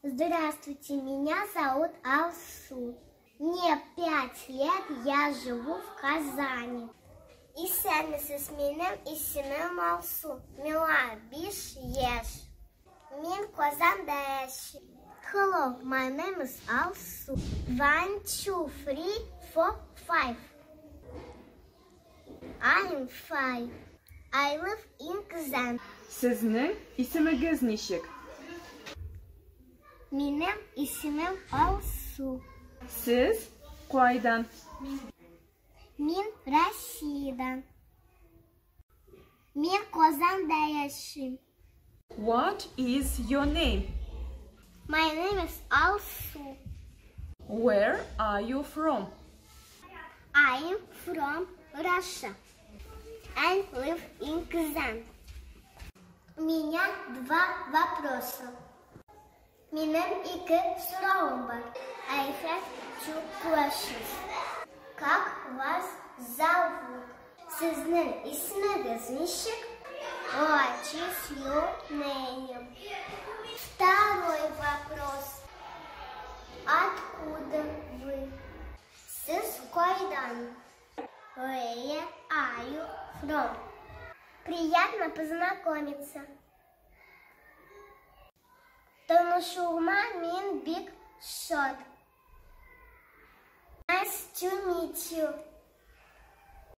Здравствуйте, меня зовут Алсу. Мне 5 лет, я живу в Казани. И сенесис минем и синем Алсу. Мила биш еш. Min Kozan Dash. Hello, my name is Alsu. 1, 2, 3, 4, 5. I'm 5. I live in Kazan. Sizning ismingiz nechik? Benim ismim Alsu. Siz qaydan? Men Rossiyadan. Men Kozanda yaşıyorum. What is your name? My name is Alsu. Where are you from? I am from Russia and live in Kazan. У меня 2 вопроса. Benim 2 sorum var. I have 2 questions. Как вас зовут? Sizin isminiz ничек? What is your name? Второй вопрос. Откуда вы? Siz кайдан? Where are you from? Приятно познакомиться. Танышуыма мен Big Shot. Nice to meet you.